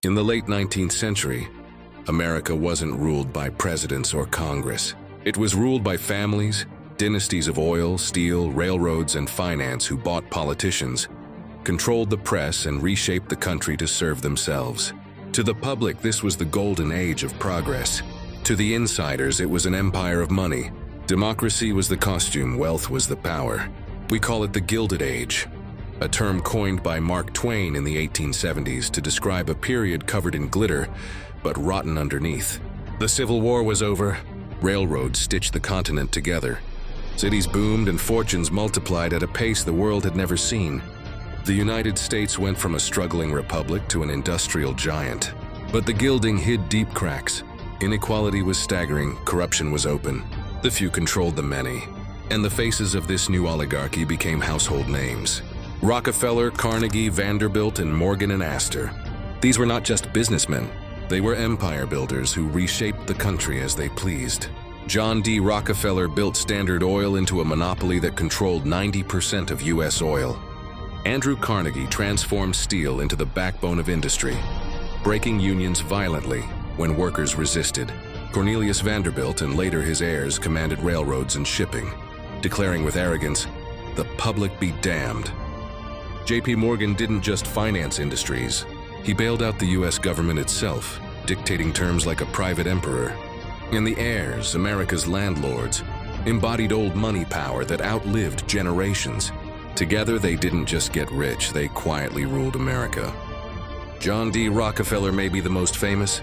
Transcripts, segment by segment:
In the late 19th century, America wasn't ruled by presidents or Congress. It was ruled by families, dynasties of oil, steel, railroads, and finance who bought politicians, controlled the press, and reshaped the country to serve themselves. To the public, this was the golden age of progress. To the insiders, it was an empire of money. Democracy was the costume, wealth was the power. We call it the Gilded Age, a term coined by Mark Twain in the 1870s to describe a period covered in glitter, but rotten underneath. The Civil War was over. Railroads stitched the continent together. Cities boomed and fortunes multiplied at a pace the world had never seen. The United States went from a struggling republic to an industrial giant. But the gilding hid deep cracks. Inequality was staggering, corruption was open. The few controlled the many. And the faces of this new oligarchy became household names. Rockefeller, Carnegie, Vanderbilt, and Morgan and Astor. These were not just businessmen. They were empire builders who reshaped the country as they pleased. John D. Rockefeller built Standard Oil into a monopoly that controlled 90% of U.S. oil. Andrew Carnegie transformed steel into the backbone of industry, breaking unions violently when workers resisted. Cornelius Vanderbilt and later his heirs commanded railroads and shipping, declaring with arrogance, "The public be damned." J.P. Morgan didn't just finance industries. He bailed out the U.S. government itself, dictating terms like a private emperor. And the heirs, America's landlords, embodied old money power that outlived generations. Together, they didn't just get rich, they quietly ruled America. John D. Rockefeller may be the most famous.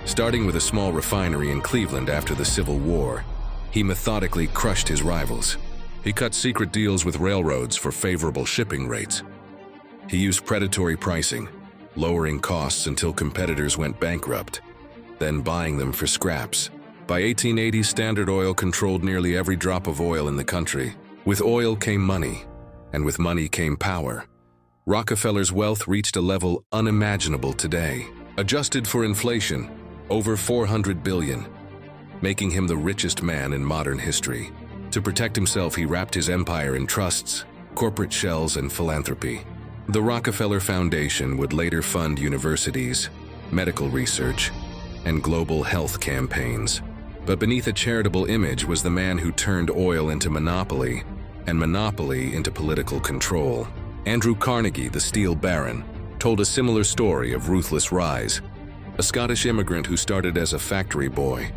Starting with a small refinery in Cleveland after the Civil War, he methodically crushed his rivals. He cut secret deals with railroads for favorable shipping rates. He used predatory pricing, lowering costs until competitors went bankrupt, then buying them for scraps. By 1880, Standard Oil controlled nearly every drop of oil in the country. With oil came money, and with money came power. Rockefeller's wealth reached a level unimaginable today. Adjusted for inflation, over $400 billion, making him the richest man in modern history. To protect himself, he wrapped his empire in trusts, corporate shells, and philanthropy. The Rockefeller Foundation would later fund universities, medical research, and global health campaigns. But beneath a charitable image was the man who turned oil into monopoly, and monopoly into political control. Andrew Carnegie, the steel baron, told a similar story of ruthless rise. A Scottish immigrant who started as a factory boy,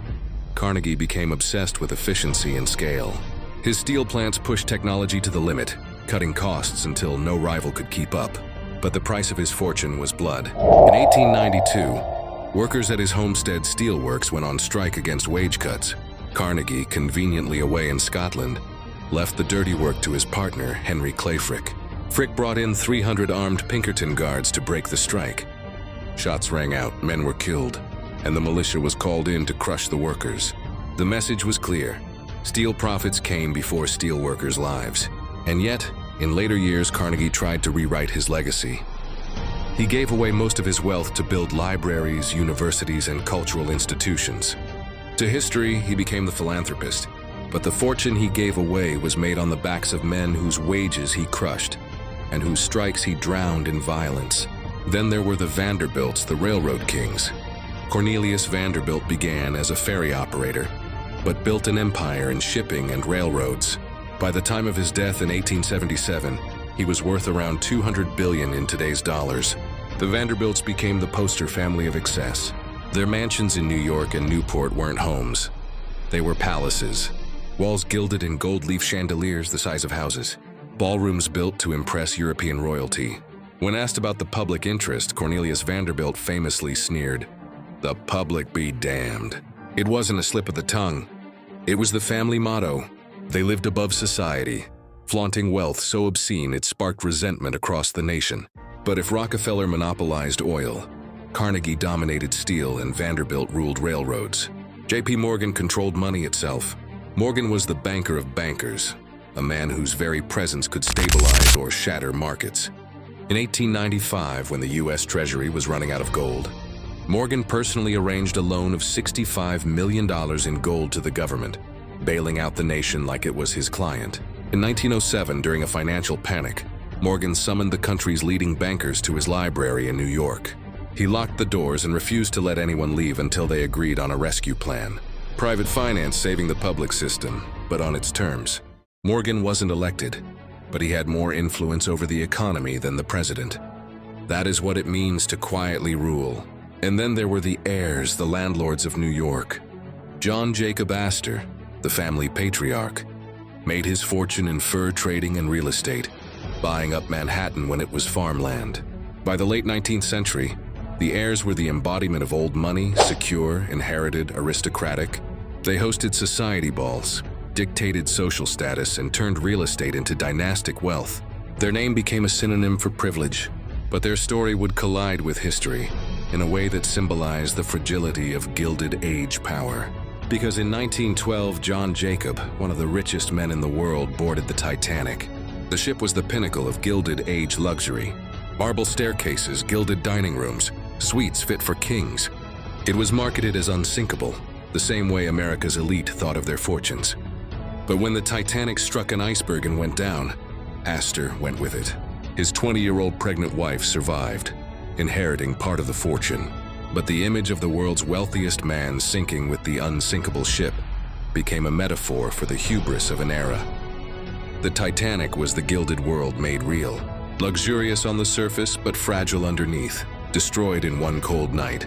Carnegie became obsessed with efficiency and scale. His steel plants pushed technology to the limit, cutting costs until no rival could keep up. But the price of his fortune was blood. In 1892, workers at his Homestead Steelworks went on strike against wage cuts. Carnegie, conveniently away in Scotland, left the dirty work to his partner, Henry Clay Frick. Frick brought in 300 armed Pinkerton guards to break the strike. Shots rang out, men were killed, and the militia was called in to crush the workers. The message was clear. Steel profits came before steel workers' lives. And yet, in later years, Carnegie tried to rewrite his legacy. He gave away most of his wealth to build libraries, universities, and cultural institutions. To history, he became the philanthropist. But the fortune he gave away was made on the backs of men whose wages he crushed, and whose strikes he drowned in violence. Then there were the Vanderbilts, the railroad kings. Cornelius Vanderbilt began as a ferry operator, but built an empire in shipping and railroads. By the time of his death in 1877, he was worth around $200 billion in today's dollars. The Vanderbilts became the poster family of excess. Their mansions in New York and Newport weren't homes. They were palaces. Walls gilded in gold leaf chandeliers the size of houses. Ballrooms built to impress European royalty. When asked about the public interest, Cornelius Vanderbilt famously sneered, "The public be damned." It wasn't a slip of the tongue. It was the family motto. They lived above society, flaunting wealth so obscene it sparked resentment across the nation. But if Rockefeller monopolized oil, Carnegie dominated steel, and Vanderbilt ruled railroads, J.P. Morgan controlled money itself. Morgan was the banker of bankers, a man whose very presence could stabilize or shatter markets. In 1895, when the U.S. Treasury was running out of gold, Morgan personally arranged a loan of $65 million in gold to the government, bailing out the nation like it was his client. In 1907, during a financial panic, Morgan summoned the country's leading bankers to his library in New York. He locked the doors and refused to let anyone leave until they agreed on a rescue plan. Private finance saving the public system, but on its terms. Morgan wasn't elected, but he had more influence over the economy than the president. That is what it means to quietly rule. And then there were the heirs, the landlords of New York. John Jacob Astor, the family patriarch, made his fortune in fur trading and real estate, buying up Manhattan when it was farmland. By the late 19th century, the heirs were the embodiment of old money, secure, inherited, aristocratic. They hosted society balls, dictated social status, and turned real estate into dynastic wealth. Their name became a synonym for privilege, but their story would collide with history in a way that symbolized the fragility of Gilded Age power. Because in 1912, John Jacob, one of the richest men in the world, boarded the Titanic. The ship was the pinnacle of Gilded Age luxury. Marble staircases, gilded dining rooms, suites fit for kings. It was marketed as unsinkable, the same way America's elite thought of their fortunes. But when the Titanic struck an iceberg and went down, Astor went with it. His 20-year-old pregnant wife survived, inheriting part of the fortune. But the image of the world's wealthiest man sinking with the unsinkable ship became a metaphor for the hubris of an era. The Titanic was the gilded world made real, luxurious on the surface but fragile underneath, destroyed in one cold night.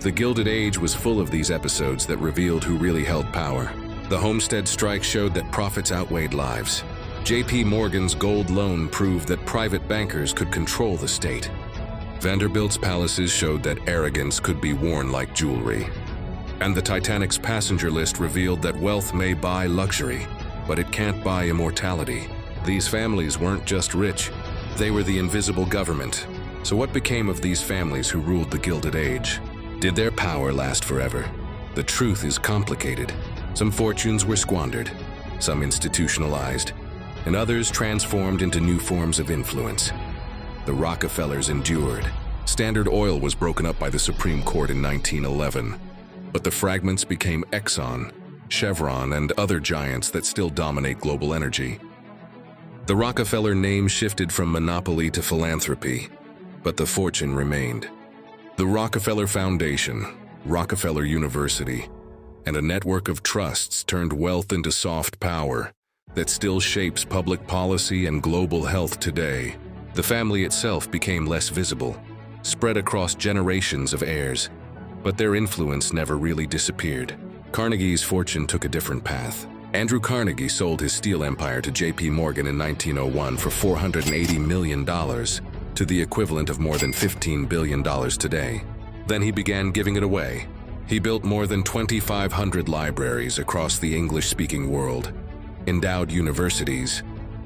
The Gilded Age was full of these episodes that revealed who really held power. The Homestead strike showed that profits outweighed lives. J.P. Morgan's gold loan proved that private bankers could control the state. Vanderbilt's palaces showed that arrogance could be worn like jewelry. And the Titanic's passenger list revealed that wealth may buy luxury, but it can't buy immortality. These families weren't just rich, they were the invisible government. So what became of these families who ruled the Gilded Age? Did their power last forever? The truth is complicated. Some fortunes were squandered, some institutionalized, and others transformed into new forms of influence. The Rockefellers endured. Standard Oil was broken up by the Supreme Court in 1911, but the fragments became Exxon, Chevron, and other giants that still dominate global energy. The Rockefeller name shifted from monopoly to philanthropy, but the fortune remained. The Rockefeller Foundation, Rockefeller University, and a network of trusts turned wealth into soft power that still shapes public policy and global health today. The family itself became less visible, spread across generations of heirs, but their influence never really disappeared. Carnegie's fortune took a different path. Andrew Carnegie sold his steel empire to J.P. Morgan in 1901 for $480 million, to the equivalent of more than $15 billion today. Then he began giving it away. He built more than 2,500 libraries across the English-speaking world, endowed universities,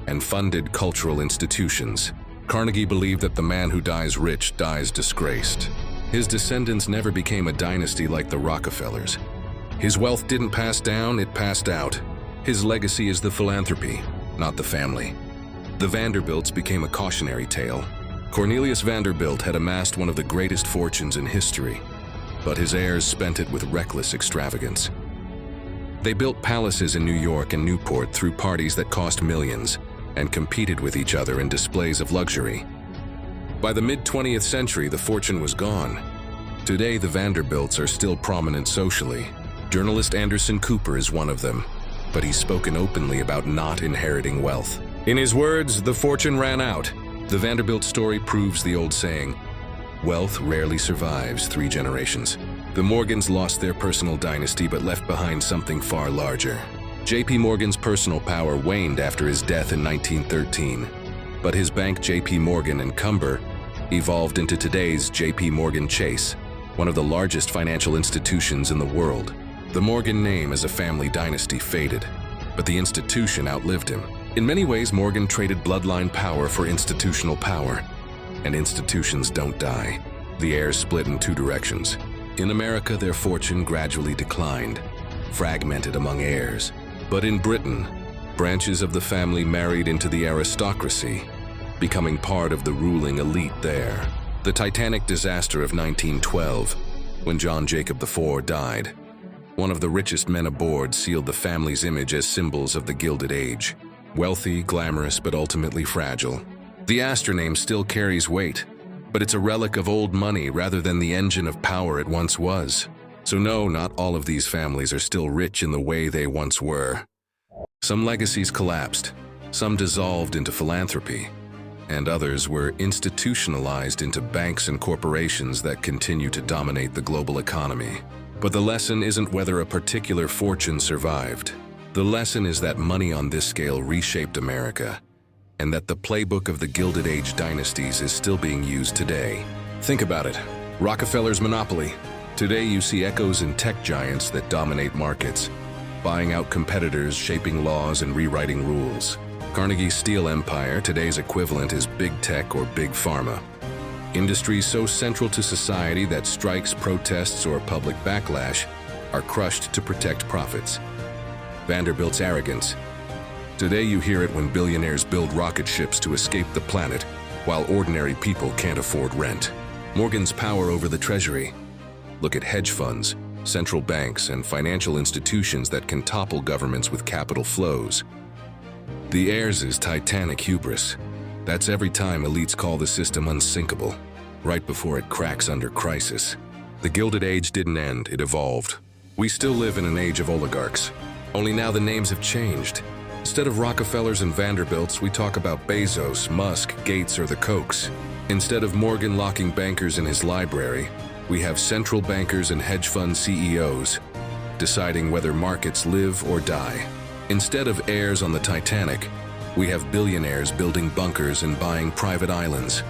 and funded cultural institutions. Carnegie believed that the man who dies rich dies disgraced. His descendants never became a dynasty like the Rockefellers. His wealth didn't pass down, it passed out. His legacy is the philanthropy, not the family. The Vanderbilts became a cautionary tale. Cornelius Vanderbilt had amassed one of the greatest fortunes in history, but his heirs spent it with reckless extravagance. They built palaces in New York and Newport through parties that cost millions, and competed with each other in displays of luxury. By the mid-20th century, the fortune was gone. Today, the Vanderbilts are still prominent socially. Journalist Anderson Cooper is one of them, but he's spoken openly about not inheriting wealth. In his words, the fortune ran out. The Vanderbilt story proves the old saying, wealth rarely survives 3 generations. The Morgans lost their personal dynasty but left behind something far larger. J.P. Morgan's personal power waned after his death in 1913, but his bank J.P. Morgan and Cumber evolved into today's J.P. Morgan Chase, one of the largest financial institutions in the world. The Morgan name as a family dynasty faded, but the institution outlived him. In many ways, Morgan traded bloodline power for institutional power, and institutions don't die. The heirs split in 2 directions. In America, their fortune gradually declined, fragmented among heirs. But in Britain, branches of the family married into the aristocracy, becoming part of the ruling elite there. The Titanic disaster of 1912, when John Jacob IV died, one of the richest men aboard, sealed the family's image as symbols of the Gilded Age. Wealthy, glamorous, but ultimately fragile. The Astor name still carries weight, but it's a relic of old money rather than the engine of power it once was. So no, not all of these families are still rich in the way they once were. Some legacies collapsed, some dissolved into philanthropy, and others were institutionalized into banks and corporations that continue to dominate the global economy. But the lesson isn't whether a particular fortune survived. The lesson is that money on this scale reshaped America, and that the playbook of the Gilded Age dynasties is still being used today. Think about it. Rockefeller's monopoly. Today you see echoes in tech giants that dominate markets, buying out competitors, shaping laws, and rewriting rules. Carnegie's steel empire, today's equivalent is big tech or big pharma. Industries so central to society that strikes, protests, or public backlash are crushed to protect profits. Vanderbilt's arrogance. Today you hear it when billionaires build rocket ships to escape the planet, while ordinary people can't afford rent. Morgan's power over the Treasury. Look at hedge funds, central banks, and financial institutions that can topple governments with capital flows. The heirs' titanic hubris. That's every time elites call the system unsinkable, right before it cracks under crisis. The Gilded Age didn't end, it evolved. We still live in an age of oligarchs, only now the names have changed. Instead of Rockefellers and Vanderbilts, we talk about Bezos, Musk, Gates, or the Kochs. Instead of Morgan locking bankers in his library, we have central bankers and hedge fund CEOs deciding whether markets live or die. Instead of heirs on the Titanic, we have billionaires building bunkers and buying private islands,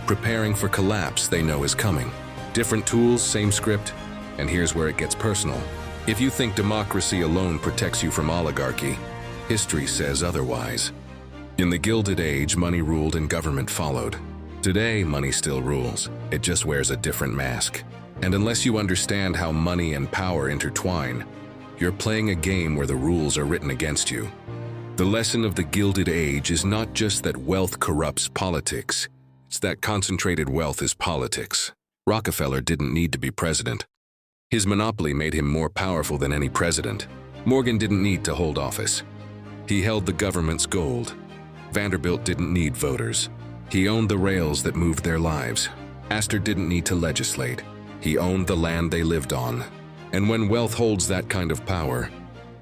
preparing for collapse they know is coming. Different tools, same script, and here's where it gets personal. If you think democracy alone protects you from oligarchy, history says otherwise. In the Gilded Age, money ruled and government followed. Today, money still rules. It just wears a different mask. And unless you understand how money and power intertwine, you're playing a game where the rules are written against you. The lesson of the Gilded Age is not just that wealth corrupts politics, it's that concentrated wealth is politics. Rockefeller didn't need to be president. His monopoly made him more powerful than any president. Morgan didn't need to hold office. He held the government's gold. Vanderbilt didn't need voters. He owned the rails that moved their lives. Astor didn't need to legislate. He owned the land they lived on. And when wealth holds that kind of power,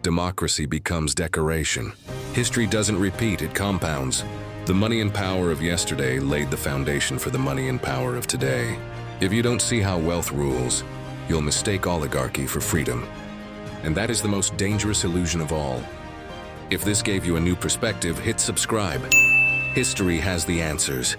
democracy becomes decoration. History doesn't repeat, it compounds. The money and power of yesterday laid the foundation for the money and power of today. If you don't see how wealth rules, you'll mistake oligarchy for freedom. And that is the most dangerous illusion of all. If this gave you a new perspective, hit subscribe. History has the answers.